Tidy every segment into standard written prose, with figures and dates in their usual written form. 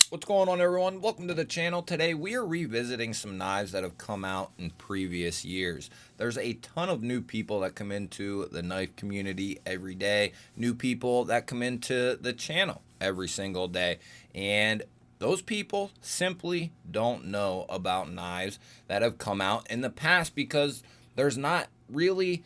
What's going on, everyone? Welcome to the channel. Today we are revisiting some knives that have come out in previous years. There's a ton of new people that come into the knife community every day, new people that come into the channel every single day, and those people simply don't know about knives that have come out in the past because there's not really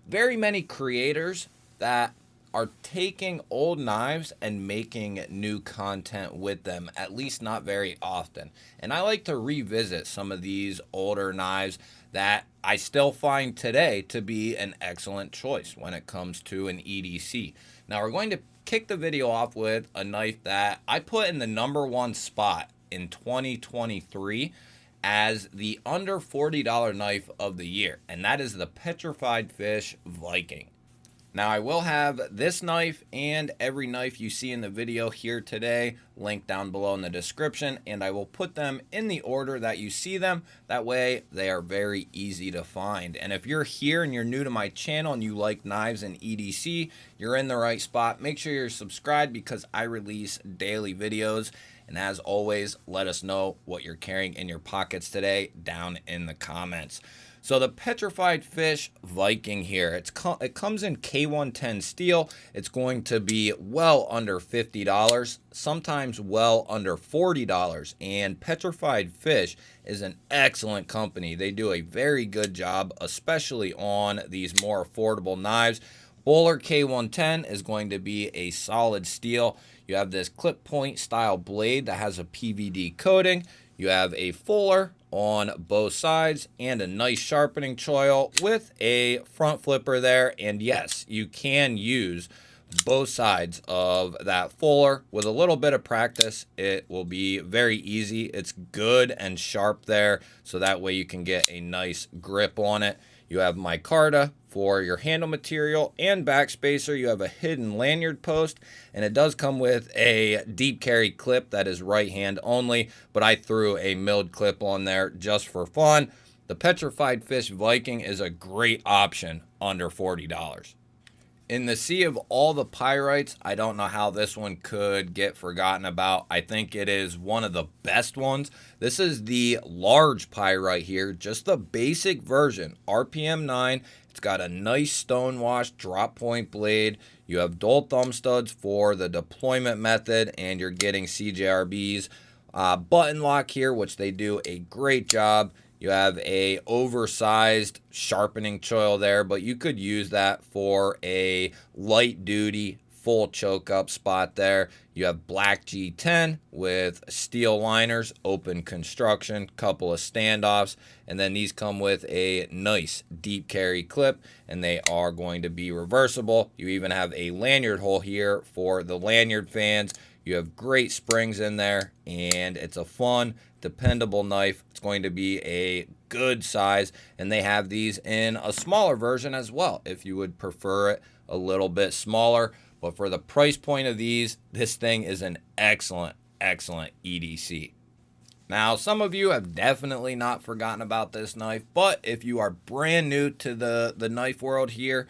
very many creators that are taking old knives and making new content with them, at least not very often. And I like to revisit some of these older knives that I still find today to be an excellent choice when it comes to an EDC. Now we're going to kick the video off with a knife that I put in the #1 spot in 2023 as the under $40 knife of the year, and that is the Petrified Fish Viking. Now I will have this knife and every knife you see in the video here today linked down below in the description, and I will put them in the order that you see them. That way they are very easy to find. And if you're here and you're new to my channel and you like knives and EDC, you're in the right spot. Make sure you're subscribed because I release daily videos. And as always, let us know what you're carrying in your pockets today down in the comments. So the Petrified Fish Viking here, it comes in K110 steel. It's going to be well under $50, sometimes well under $40. And Petrified Fish is an excellent company. They do a very good job, especially on these more affordable knives. Bowler K110 is going to be a solid steel. You have this clip point style blade that has a PVD coating. You have a fuller on both sides and a nice sharpening choil with a front flipper there. And yes, you can use both sides of that fuller. With a little bit of practice, it will be very easy. It's good and sharp there, so that way you can get a nice grip on it. You have micarta for your handle material and backspacer. You have a hidden lanyard post, and it does come with a deep carry clip that is right hand only, but I threw a milled clip on there just for fun. The Petrified Fish Viking is a great option under $40. In the sea of all the pyrites, I don't know how this one could get forgotten about. I think it is one of the best ones. This is the large pyrite here, just the basic version, RPM 9. It's got a nice stonewash drop point blade. You have dual thumb studs for the deployment method, and you're getting CJRB's button lock here, which they do a great job. You have a oversized sharpening choil there, but you could use that for a light duty full choke up spot there. You have black G10 with steel liners, open construction, couple of standoffs, and then these come with a nice deep carry clip, and they are going to be reversible. You even have a lanyard hole here for the lanyard fans. You have great springs in there, and it's a fun, dependable knife. It's going to be a good size, and they have these in a smaller version as well if you would prefer it a little bit smaller. But for the price point of these, this thing is an excellent, excellent EDC. Now, some of you have definitely not forgotten about this knife, but if you are brand new to the knife world here,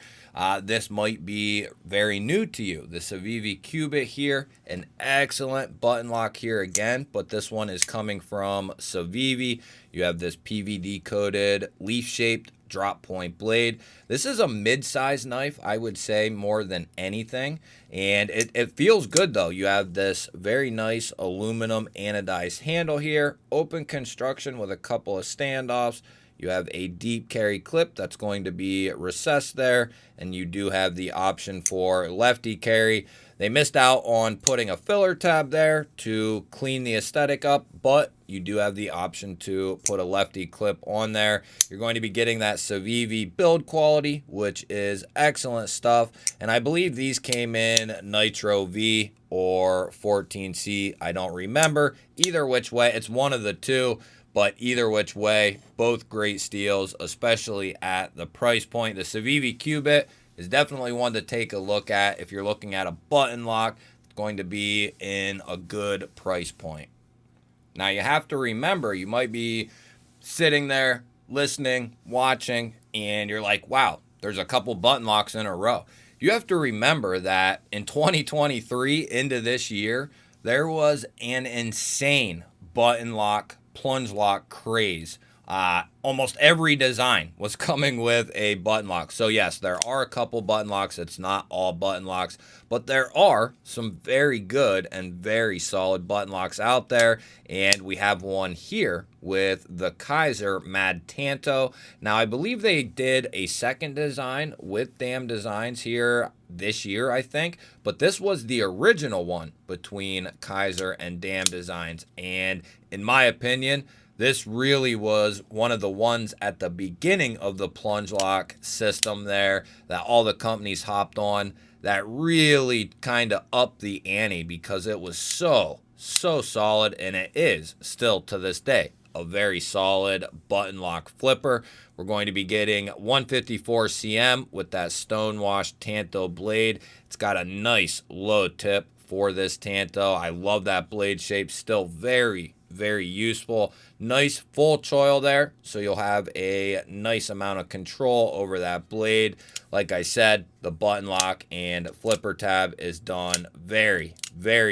this might be very new to you. The Civivi Cubit here, an excellent button lock here again, but this one is coming from Civivi. You have this PVD coated leaf shaped drop point blade. This is a mid-size knife, I would say, more than anything, and it feels good though. You have this very nice aluminum anodized handle here, open construction with a couple of standoffs. You have a deep carry clip that's going to be recessed there, and you do have the option for lefty carry. They missed out on putting a filler tab there to clean the aesthetic up, but you do have the option to put a lefty clip on there. You're going to be getting that Civivi build quality, which is excellent stuff. And I believe these came in Nitro V or 14C. I don't remember. Either which way, it's one of the two. But either which way, both great steals, especially at the price point. The Civivi Cubit is definitely one to take a look at. If you're looking at a button lock, it's going to be in a good price point. Now, you have to remember, you might be sitting there listening, watching, and you're like, wow, there's a couple button locks in a row. You have to remember that in 2023 into this year, there was an insane button lock, plunge lock craze. Almost every design was coming with a button lock. So yes, there are a couple button locks. It's not all button locks, but there are some very good and very solid button locks out there. And we have one here with the Kaiser Mad Tanto. Now, I believe they did a second design with Damn Designs here this year, I think, but this was the original one between Kaiser and Damn Designs. And in my opinion, this really was one of the ones at the beginning of the plunge lock system there that all the companies hopped on that really kind of upped the ante because it was so solid, and it is still to this day a very solid button lock flipper. We're going to be getting 154 cm with that stonewashed Tanto blade. It's got a nice low tip for this Tanto. I love that blade shape. Still very useful. Nice full choil there, so you'll have a nice amount of control over that blade. Like I said, the button lock and flipper tab is done very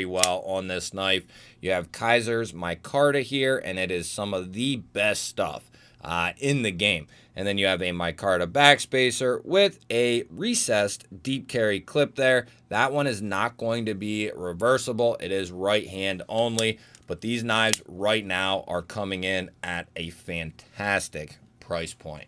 well on this knife. You have Kaiser's micarta here, and it is some of the best stuff in the game. And then you have a micarta backspacer with a recessed deep carry clip there. That one is not going to be reversible. It is right hand only. But these knives right now are coming in at a fantastic price point.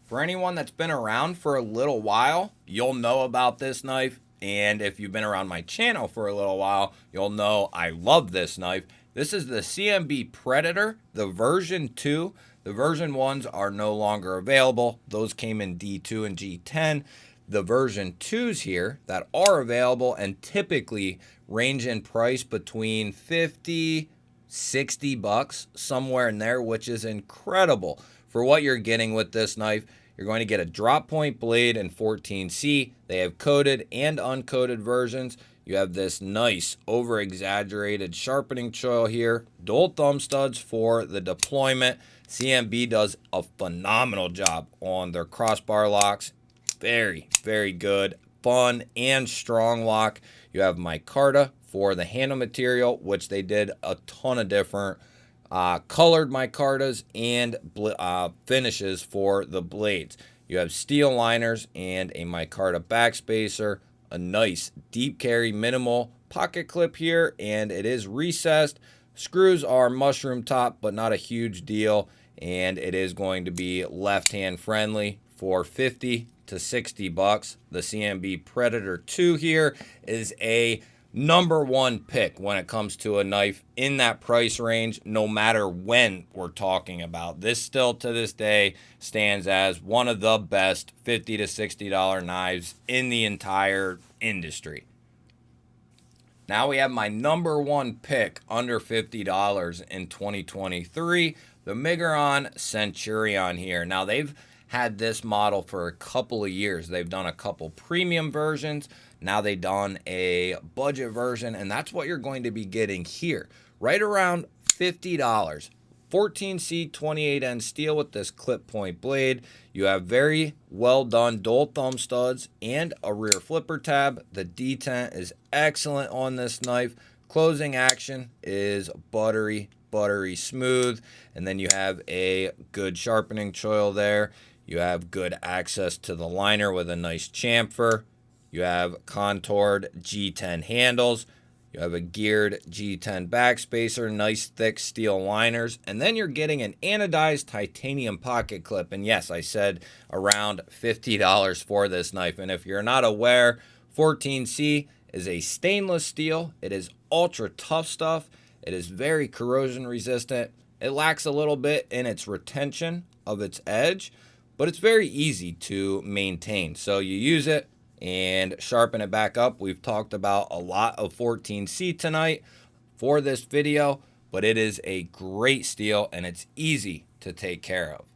For anyone that's been around for a little while, you'll know about this knife. And if you've been around my channel for a little while, you'll know I love this knife. This is the CMB Predator, the version 2. The version 1s are no longer available. Those came in D2 and G10. The version 2s here that are available and typically range in price between 50, 60 bucks, somewhere in there, which is incredible for what you're getting with this knife. You're going to get a drop point blade in 14C. They have coated and uncoated versions. You have this nice over-exaggerated sharpening choil here. Dual thumb studs for the deployment. CMB does a phenomenal job on their crossbar locks. Very good, fun, and strong lock. You have micarta for the handle material, which they did a ton of different colored micartas and finishes for the blades. You have steel liners and a micarta backspacer, a nice deep carry minimal pocket clip here, and it is recessed. Screws are mushroom top, but not a huge deal, and it is going to be left hand friendly for 50 to 60 bucks. The CMB Predator 2 here is a #1 pick when it comes to a knife in that price range, no matter when we're talking about. This still to this day stands as one of the best $50 to $60 knives in the entire industry. Now we have my #1 pick under $50 in 2023, the Migron Centurion here. Now they've had this model for a couple of years. They've done a couple premium versions. Now they've done a budget version, and that's what you're going to be getting here. Right around $50. 14C 28N steel with this clip point blade. You have very well done dual thumb studs and a rear flipper tab. The detent is excellent on this knife. Closing action is buttery smooth. And then you have a good sharpening choil there. You have good access to the liner with a nice chamfer. You have contoured G10 handles. You have a geared G10 backspacer, nice thick steel liners, and then you're getting an anodized titanium pocket clip. And yes, I said around $50 for this knife. And if you're not aware, 14C is a stainless steel. It is ultra tough stuff. It is very corrosion resistant. It lacks a little bit in its retention of its edge, but it's very easy to maintain. So you use it and sharpen it back up. We've talked about a lot of 14C tonight for this video, but it is a great steel and it's easy to take care of.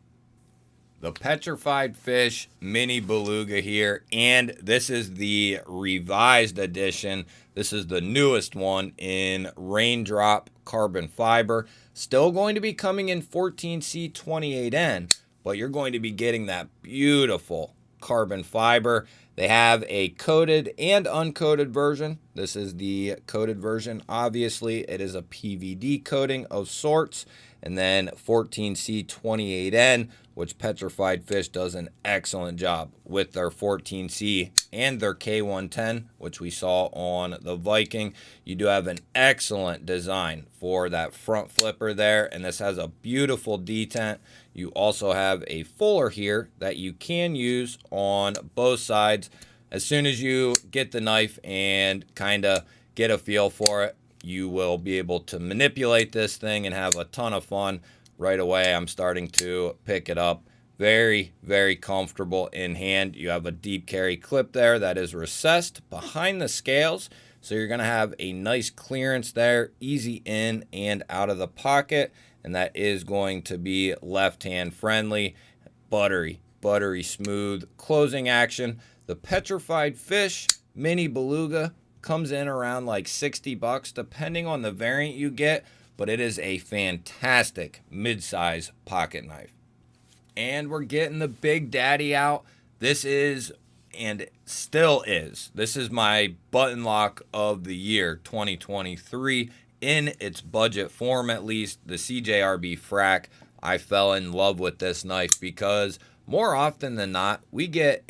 The Petrified Fish Mini Beluga here, and this is the revised edition. This is the newest one in Raindrop carbon fiber. Still going to be coming in 14C 28N, but you're going to be getting that beautiful carbon fiber. They have a coated and uncoated version. This is the coated version. Obviously, it is a PVD coating of sorts. And then 14C28N, which Petrified Fish does an excellent job with their 14C and their K110, which we saw on the Viking. You do have an excellent design for that front flipper there, and this has a beautiful detent. You also have a fuller here that you can use on both sides. As soon as you get the knife and kind of get a feel for it, you will be able to manipulate this thing and have a ton of fun. Right away, I'm starting to pick it up. Very, very comfortable in hand. You have a deep carry clip there that is recessed behind the scales. So you're going to have a nice clearance there, easy in and out of the pocket. And that is going to be left-hand friendly, buttery smooth closing action. The Petrified Fish Mini Beluga comes in around like $60 depending on the variant you get, but it is a fantastic mid-size pocket knife. And we're getting the Big Daddy out. This is, and still is, this is my button lock of the year 2023 in its budget form, at least. The CJRB Frac. I fell in love with this knife because more often than not, we get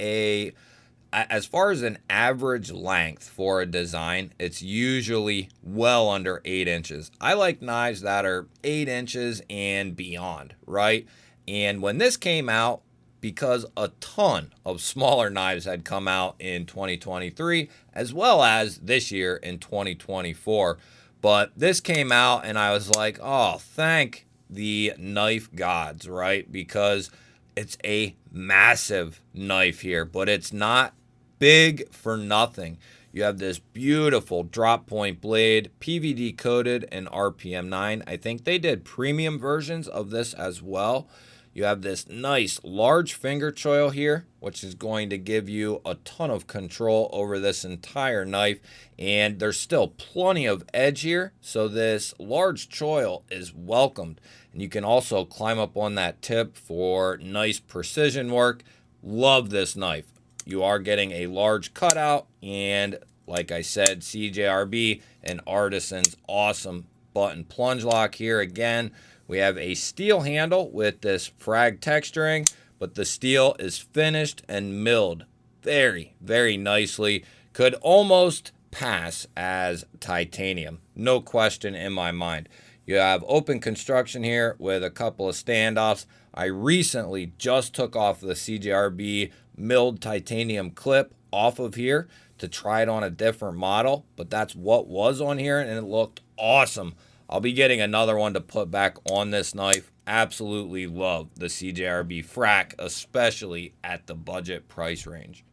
as far as an average length for a design, it's usually well under 8 inches. I like knives that are 8 inches and beyond, right? And when this came out, because a ton of smaller knives had come out in 2023, as well as this year in 2024. But this came out and I was like, oh, thank the knife gods, right? Because it's a massive knife here, but it's not big for nothing. You have this beautiful drop point blade, PVD coated and RPM 9. I think they did premium versions of this as well. You have this nice large finger choil here, which is going to give you a ton of control over this entire knife. And there's still plenty of edge here, so this large choil is welcomed. And you can also climb up on that tip for nice precision work. Love this knife. You are getting a large cutout, and like I said, CJRB and Artisan's awesome button plunge lock here. Again, we have a steel handle with this frag texturing, but the steel is finished and milled very, very nicely. Could almost pass as titanium. No question in my mind. You have open construction here with a couple of standoffs. I recently just took off the CJRB milled titanium clip off of here to try it on a different model, but that's what was on here and it looked awesome. I'll be getting another one to put back on this knife. Absolutely love the CJRB Frac, especially at the budget price range.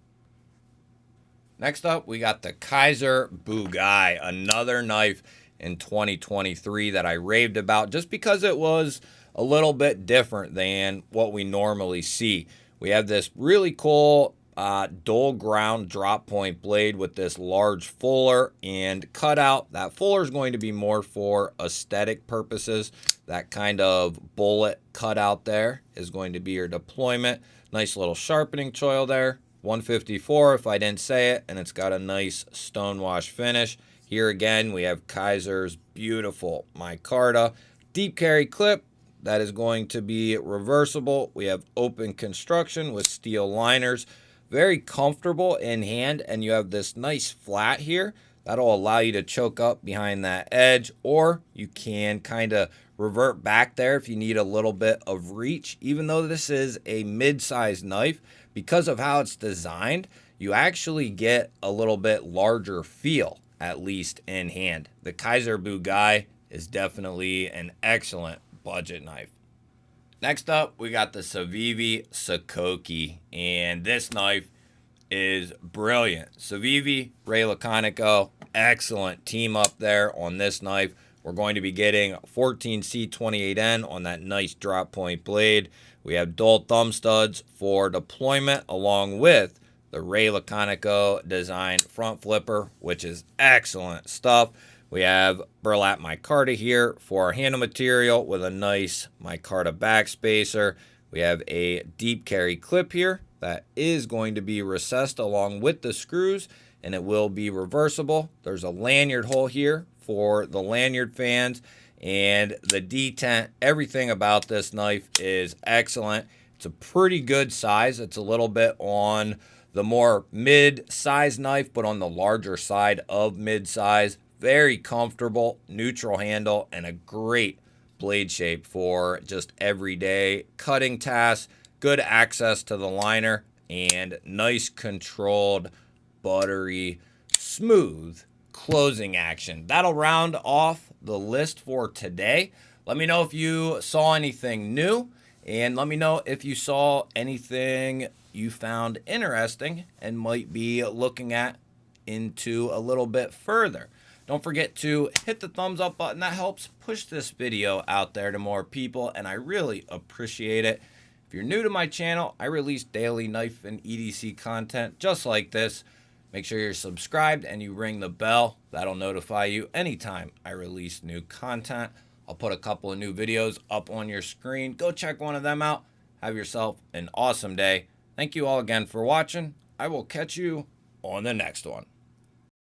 Next up, we got the Kaiser Bugai, another knife in 2023 that I raved about just because it was a little bit different than what we normally see. We have this really cool dual ground drop point blade with this large fuller and cutout. That fuller is going to be more for aesthetic purposes. That kind of bullet cutout there is going to be your deployment. Nice little sharpening choil there. 154 if I didn't say it, and it's got a nice stonewash finish. Here again, we have Kaiser's beautiful micarta deep carry clip that is going to be reversible. We have open construction with steel liners. Very comfortable in hand, and you have this nice flat here that'll allow you to choke up behind that edge, or you can kind of revert back there if you need a little bit of reach. Even though this is a mid-sized knife, because of how it's designed, you actually get a little bit larger feel, at least in hand. The Kaiser Bugai is definitely an excellent budget knife. Next up, we got the Civivi Sakoki, and this knife is brilliant. Civivi, Ray Laconico, excellent team up there on this knife. We're going to be getting 14C28N on that nice drop point blade. We have dual thumb studs for deployment along with the Ray Laconico design front flipper, which is excellent stuff. We have burlap micarta here for our handle material with a nice micarta backspacer. We have a deep carry clip here that is going to be recessed along with the screws. and it will be reversible. There's a lanyard hole here for the lanyard fans, and the detent, everything about this knife is excellent. It's a pretty good size. It's a little bit on the more mid-size knife, but on the larger side of mid-size. Very comfortable, neutral handle, and a great blade shape for just everyday cutting tasks. Good access to the liner, and nice controlled, buttery, smooth closing action. That'll round off the list for today. Let me know if you saw anything new, and let me know if you saw anything you found interesting and might be looking at into a little bit further. Don't forget to hit the thumbs up button. That helps push this video out there to more people, and I really appreciate it. If you're new to my channel, I release daily knife and EDC content just like this. Make sure you're subscribed and you ring the bell. That'll notify you anytime I release new content. I'll put a couple of new videos up on your screen. Go check one of them out. Have yourself an awesome day. Thank you all again for watching. I will catch you on the next one.